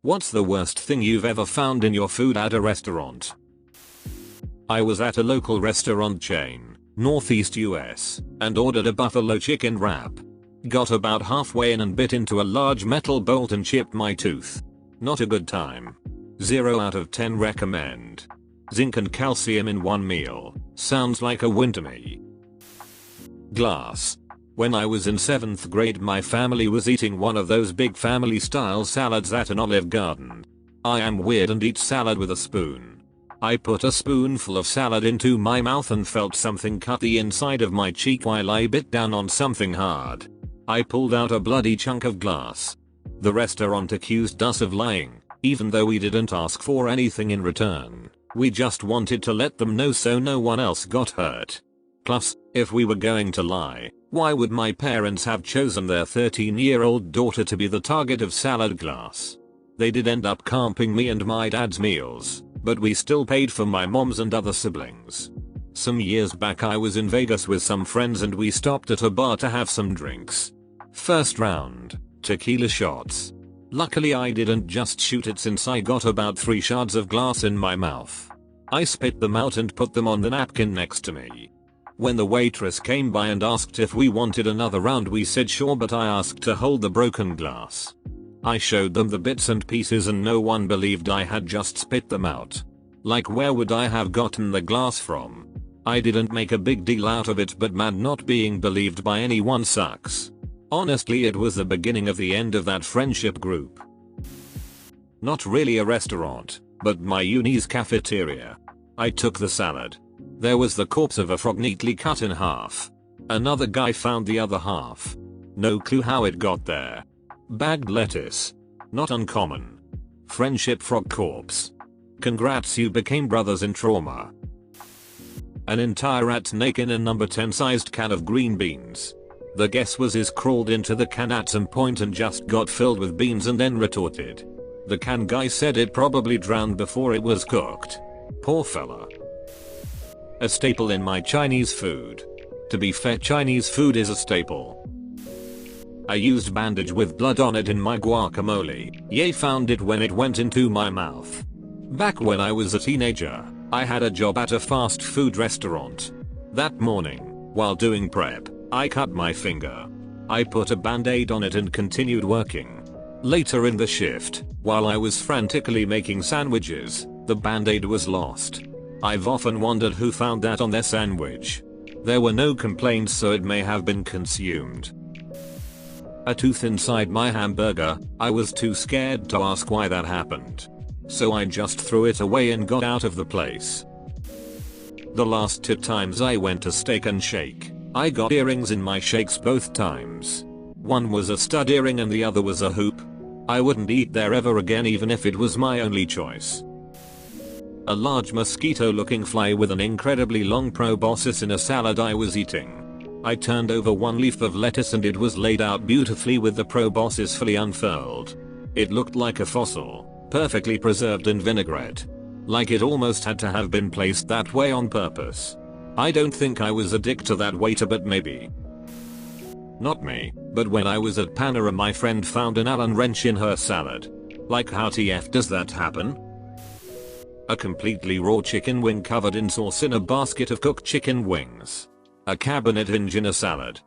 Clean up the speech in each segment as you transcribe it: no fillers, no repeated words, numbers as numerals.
What's the worst thing you've ever found in your food at a restaurant? I was at a local restaurant chain, Northeast US, and ordered a buffalo chicken wrap. Got about halfway in and bit into a large metal bolt and chipped my tooth. Not a good time. 0 out of 10 recommend. Zinc and calcium in one meal. Sounds like a win to me. Glass. When I was in 7th grade, my family was eating one of those big family style salads at an Olive Garden. I am weird and eat salad with a spoon. I put a spoonful of salad into my mouth and felt something cut the inside of my cheek while I bit down on something hard. I pulled out a bloody chunk of glass. The restaurant accused us of lying, even though we didn't ask for anything in return. We just wanted to let them know so no one else got hurt. Plus, if we were going to lie, why would my parents have chosen their 13-year-old daughter to be the target of salad glass? They did end up comping me and my dad's meals, but we still paid for my mom's and other siblings. Some years back I was in Vegas with some friends and we stopped at a bar to have some drinks. First round, tequila shots. Luckily I didn't just shoot it since I got about 3 shards of glass in my mouth. I spit them out and put them on the napkin next to me. When the waitress came by and asked if we wanted another round, we said sure, but I asked to hold the broken glass. I showed them the bits and pieces and no one believed I had just spit them out. Like, where would I have gotten the glass from? I didn't make a big deal out of it, but man, not being believed by anyone sucks. Honestly, it was the beginning of the end of that friendship group. Not really a restaurant, but my uni's cafeteria. I took the salad. There was the corpse of a frog neatly cut in half. Another guy found the other half. No clue how it got there. Bagged lettuce. Not uncommon. Friendship frog corpse. Congrats, you became brothers in trauma. An entire rat snake in a number 10 sized can of green beans. The guess was his crawled into the can at some point and just got filled with beans and then retorted. The can guy said it probably drowned before it was cooked. Poor fella. A staple in my Chinese food. To be fair, Chinese food is a staple. I used bandage with blood on it in my guacamole. Ye found it when it went into my mouth. Back when I was a teenager, I had a job at a fast food restaurant. That morning, while doing prep, I cut my finger. I put a band-aid on it and continued working. Later in the shift, while I was frantically making sandwiches, the band-aid was lost. I've often wondered who found that on their sandwich. There were no complaints, so it may have been consumed. A tooth inside my hamburger. I was too scared to ask why that happened. So I just threw it away and got out of the place. The last 2 times I went to Steak and Shake, I got earrings in my shakes both times. One was a stud earring and the other was a hoop. I wouldn't eat there ever again, even if it was my only choice. A large mosquito-looking fly with an incredibly long proboscis in a salad I was eating. I turned over one leaf of lettuce and it was laid out beautifully with the proboscis fully unfurled. It looked like a fossil, perfectly preserved in vinaigrette. Like it almost had to have been placed that way on purpose. I don't think I was a dick to that waiter, but maybe. Not me, but when I was at Panera, my friend found an Allen wrench in her salad. Like, how TF does that happen? A completely raw chicken wing covered in sauce in a basket of cooked chicken wings. A cabinet hinge in a salad.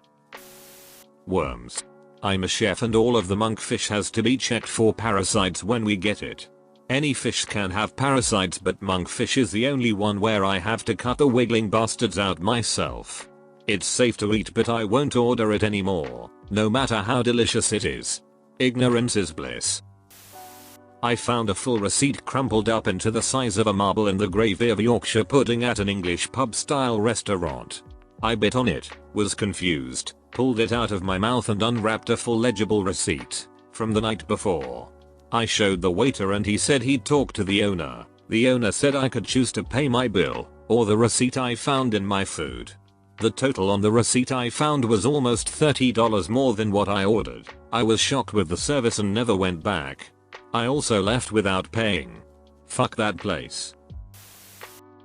Worms. I'm a chef and all of the monkfish has to be checked for parasites when we get it. Any fish can have parasites, but monkfish is the only one where I have to cut the wiggling bastards out myself. It's safe to eat, but I won't order it anymore, no matter how delicious it is. Ignorance is bliss. I found a full receipt crumpled up into the size of a marble in the gravy of Yorkshire pudding at an English pub style restaurant. I bit on it, was confused, pulled it out of my mouth and unwrapped a full legible receipt from the night before. I showed the waiter and he said he'd talk to the owner. The owner said I could choose to pay my bill or the receipt I found in my food. The total on the receipt I found was almost $30 more than what I ordered. I was shocked with the service and never went back. I also left without paying. Fuck that place.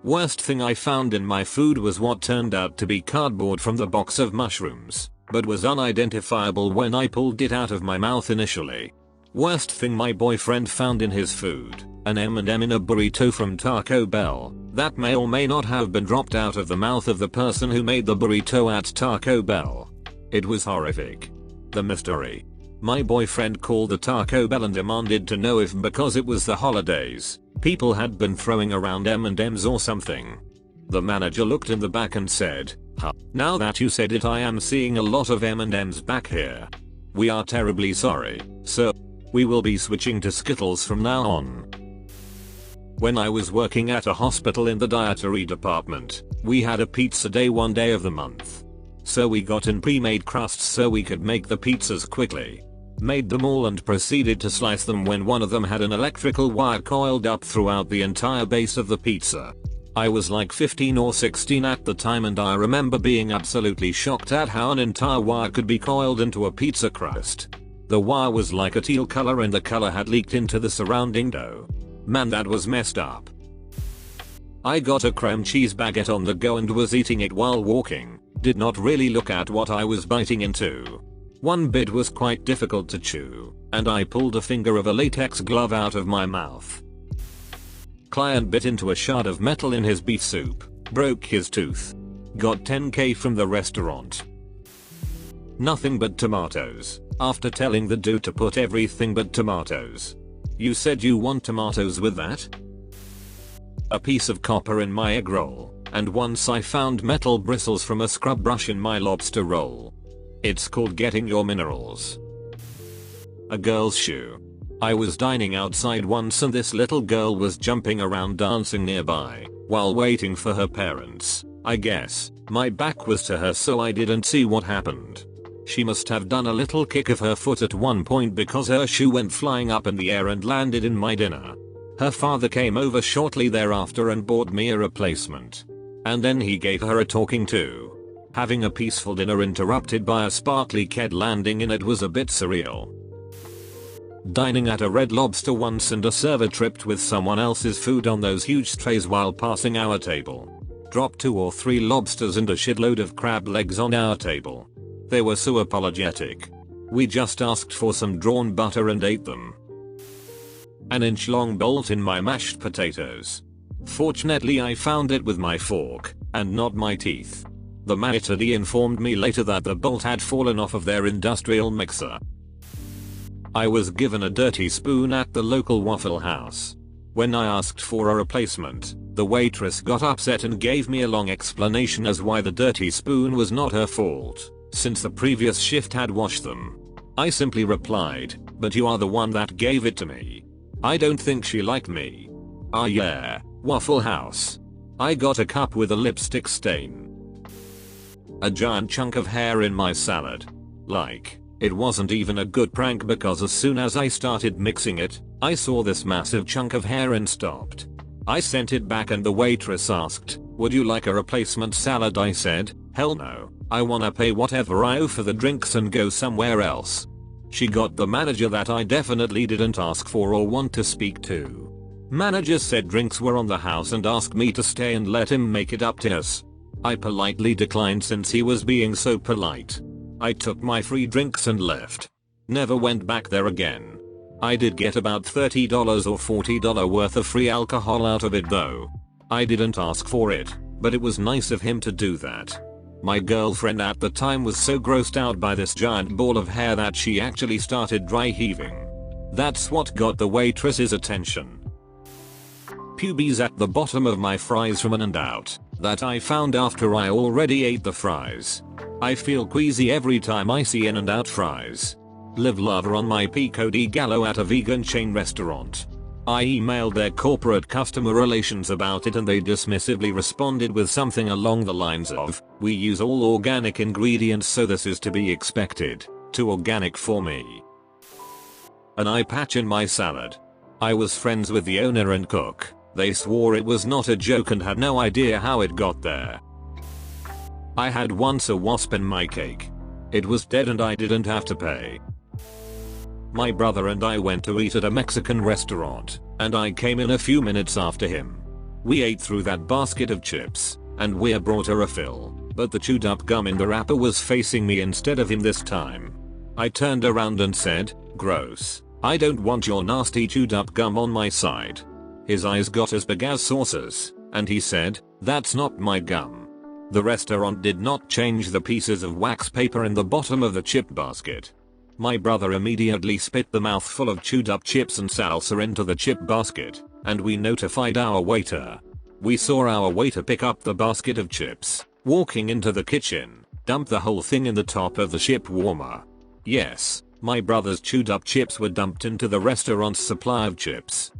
Worst thing I found in my food was what turned out to be cardboard from the box of mushrooms, but was unidentifiable when I pulled it out of my mouth initially. Worst thing my boyfriend found in his food, an M&M in a burrito from Taco Bell, that may or may not have been dropped out of the mouth of the person who made the burrito at Taco Bell. It was horrific. The mystery. My boyfriend called the Taco Bell and demanded to know if because it was the holidays, people had been throwing around M&Ms or something. The manager looked in the back and said, "Huh, now that you said it, I am seeing a lot of M&Ms back here. We are terribly sorry, sir. We will be switching to Skittles from now on." When I was working at a hospital in the dietary department, we had a pizza day one day of the month. So we got in pre-made crusts so we could make the pizzas quickly. Made them all and proceeded to slice them when one of them had an electrical wire coiled up throughout the entire base of the pizza. I was like 15 or 16 at the time, and I remember being absolutely shocked at how an entire wire could be coiled into a pizza crust. The wire was like a teal color and the color had leaked into the surrounding dough. Man, that was messed up. I got a cream cheese baguette on the go and was eating it while walking. Did not really look at what I was biting into. One bit was quite difficult to chew, and I pulled a finger of a latex glove out of my mouth. Client bit into a shard of metal in his beef soup, broke his tooth. Got 10k from the restaurant. Nothing but tomatoes, after telling the dude to put everything but tomatoes. You said you want tomatoes with that? A piece of copper in my egg roll, and once I found metal bristles from a scrub brush in my lobster roll. It's called getting your minerals. A girl's shoe. I was dining outside once and this little girl was jumping around dancing nearby, while waiting for her parents, I guess. My back was to her so I didn't see what happened. She must have done a little kick of her foot at one point because her shoe went flying up in the air and landed in my dinner. Her father came over shortly thereafter and bought me a replacement. And then he gave her a talking to. Having a peaceful dinner interrupted by a sparkly kid landing in it was a bit surreal. Dining at a Red Lobster once and a server tripped with someone else's food on those huge trays while passing our table. Dropped 2 or 3 lobsters and a shitload of crab legs on our table. They were so apologetic. We just asked for some drawn butter and ate them. An inch-long bolt in my mashed potatoes. Fortunately I found it with my fork, and not my teeth. The manager informed me later that the bolt had fallen off of their industrial mixer. I was given a dirty spoon at the local Waffle House. When I asked for a replacement, the waitress got upset and gave me a long explanation as why the dirty spoon was not her fault, since the previous shift had washed them. I simply replied, "But you are the one that gave it to me." I don't think she liked me. Ah yeah, Waffle House. I got a cup with a lipstick stain. A giant chunk of hair in my salad. Like, it wasn't even a good prank because as soon as I started mixing it, I saw this massive chunk of hair and stopped. I sent it back and the waitress asked, "Would you like a replacement salad?" I said, "Hell no, I wanna pay whatever I owe for the drinks and go somewhere else." She got the manager that I definitely didn't ask for or want to speak to. Manager said drinks were on the house and asked me to stay and let him make it up to us. I politely declined since he was being so polite. I took my free drinks and left. Never went back there again. I did get about $30 or $40 worth of free alcohol out of it though. I didn't ask for it, but it was nice of him to do that. My girlfriend at the time was so grossed out by this giant ball of hair that she actually started dry heaving. That's what got the waitress's attention. Pubes at the bottom of my fries from In-N-Out that I found after I already ate the fries. I feel queasy every time I see In-N-Out fries. Live lover on my Pico de Gallo at a vegan chain restaurant. I emailed their corporate customer relations about it and they dismissively responded with something along the lines of, "We use all organic ingredients so this is to be expected. Too organic for me." An eye patch in my salad. I was friends with the owner and cook. They swore it was not a joke and had no idea how it got there. I had once a wasp in my cake. It was dead and I didn't have to pay. My brother and I went to eat at a Mexican restaurant, and I came in a few minutes after him. We ate through that basket of chips, and we brought a refill, but the chewed up gum in the wrapper was facing me instead of him this time. I turned around and said, "Gross." I don't want your nasty chewed up gum on my side. His eyes got as big as saucers, and he said, "That's not my gum." The restaurant did not change the pieces of wax paper in the bottom of the chip basket. My brother immediately spit the mouthful of chewed up chips and salsa into the chip basket, and we notified our waiter. We saw our waiter pick up the basket of chips, walking into the kitchen, dump the whole thing in the top of the chip warmer. Yes, my brother's chewed up chips were dumped into the restaurant's supply of chips.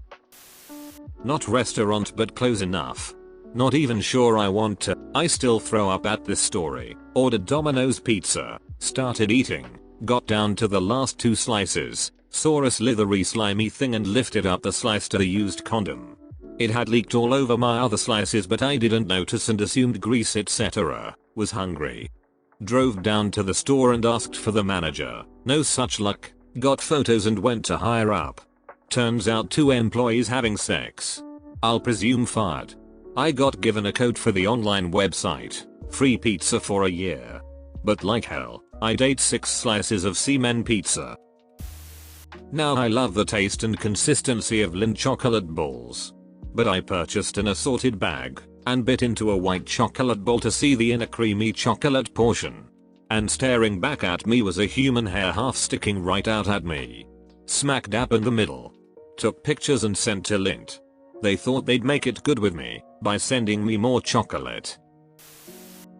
Not restaurant but close enough. Not even sure I want to. I still throw up at this story. Ordered Domino's pizza, started eating, got down to the last 2 slices, saw a slithery slimy thing and lifted up the slice to the used condom. It had leaked all over my other slices but I didn't notice and assumed grease etc. Was hungry. Drove down to the store and asked for the manager. No such luck. Got photos and went to higher up. Turns out 2 employees having sex. I'll presume fired. I got given a code for the online website. Free pizza for a year. But like hell, I'd ate 6 slices of semen pizza. Now I love the taste and consistency of Lindt chocolate balls. But I purchased an assorted bag and bit into a white chocolate ball to see the inner creamy chocolate portion. And staring back at me was a human hair half sticking right out at me. Smack dab in the middle. Took pictures and sent to Lindt. They thought they'd make it good with me by sending me more chocolate.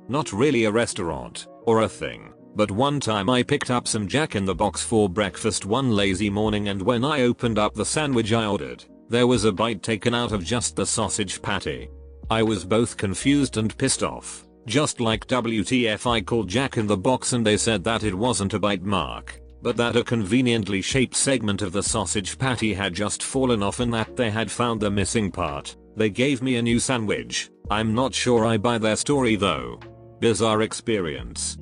Not really a restaurant or a thing, but one time I picked up some Jack in the Box for breakfast one lazy morning and when I opened up the sandwich I ordered, there was a bite taken out of just the sausage patty. I was both confused and pissed off. Just like WTF, I called Jack in the Box and they said that it wasn't a bite mark, but that a conveniently shaped segment of the sausage patty had just fallen off and that they had found the missing part. They gave me a new sandwich. I'm not sure I buy their story though. Bizarre experience.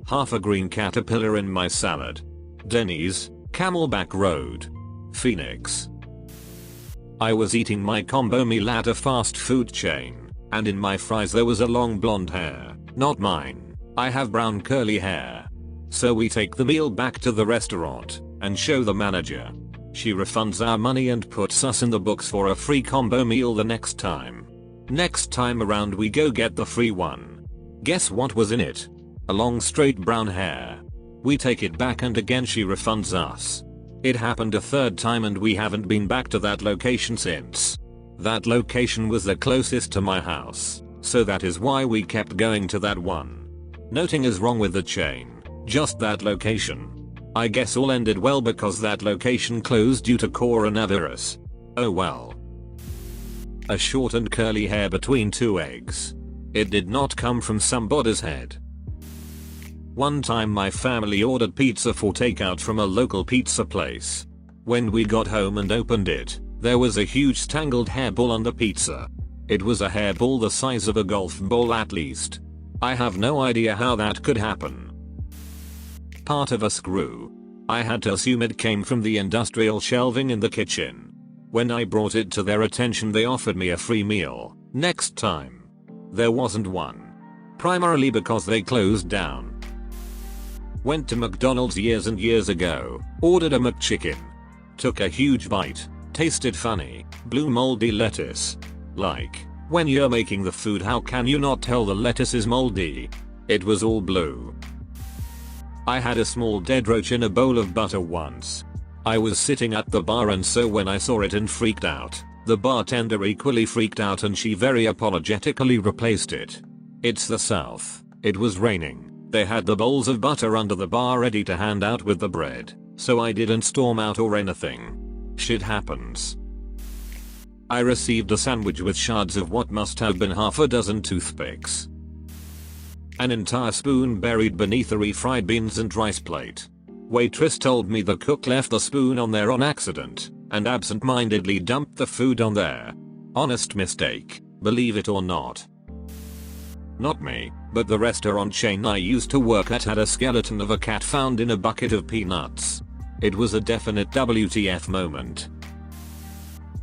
Half a green caterpillar in my salad. Denny's, Camelback Road, Phoenix. I was eating my combo meal at a fast food chain, and in my fries there was a long blonde hair. Not mine. I have brown curly hair. So we take the meal back to the restaurant and show the manager. She refunds our money and puts us in the books for a free combo meal the next time. Next time around we go get the free one. Guess what was in it? A long straight brown hair. We take it back and again she refunds us. It happened a 3rd time and we haven't been back to that location since. That location was the closest to my house, so that is why we kept going to that one. Nothing is wrong with the chain, just that location. I guess all ended well because that location closed due to coronavirus. Oh well. A short and curly hair between 2 eggs. It did not come from somebody's head. One time my family ordered pizza for takeout from a local pizza place. When we got home and opened it, there was a huge tangled hairball on the pizza. It was a hairball the size of a golf ball at least. I have no idea how that could happen. Part of a screw. I had to assume it came from the industrial shelving in the kitchen. When I brought it to their attention they offered me a free meal next time. There wasn't one. Primarily because they closed down. Went to McDonald's years and years ago, ordered a McChicken. Took a huge bite, tasted funny, blue moldy lettuce. Like, when you're making the food how can you not tell the lettuce is moldy? It was all blue. I had a small dead roach in a bowl of butter once. I was sitting at the bar and so when I saw it and freaked out, the bartender equally freaked out and she very apologetically replaced it. It's the South. It was raining. They had the bowls of butter under the bar ready to hand out with the bread, so I didn't storm out or anything. Shit happens. I received a sandwich with shards of what must have been half a dozen toothpicks. An entire spoon buried beneath a refried beans and rice plate. Waitress told me the cook left the spoon on there on accident and absent-mindedly dumped the food on there. Honest mistake, believe it or not. Not me, but the restaurant chain I used to work at had a skeleton of a cat found in a bucket of peanuts. It was a definite WTF moment.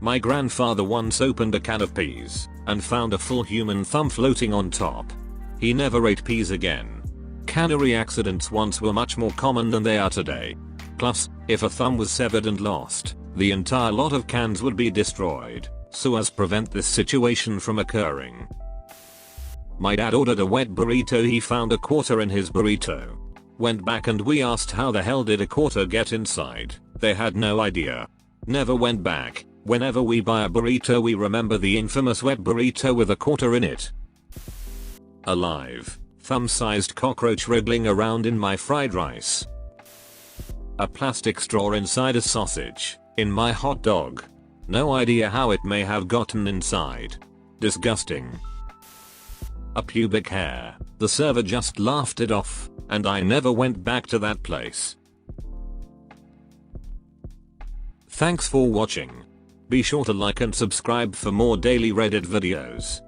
My grandfather once opened a can of peas and found a full human thumb floating on top. He never ate peas again. Cannery accidents once were much more common than they are today. Plus, if a thumb was severed and lost, the entire lot of cans would be destroyed, so as prevent this situation from occurring. My dad ordered a wet burrito. He found a quarter in his burrito. Went back and we asked how the hell did a quarter get inside. They had no idea. Never went back. Whenever we buy a burrito we remember the infamous wet burrito with a quarter in it. Alive. Thumb-sized cockroach wriggling around in my fried rice. A plastic straw inside a sausage. In my hot dog. No idea how it may have gotten inside. Disgusting. A pubic hair. The server just laughed it off, and I never went back to that place. Thanks for watching. Be sure to like and subscribe for more daily Reddit videos.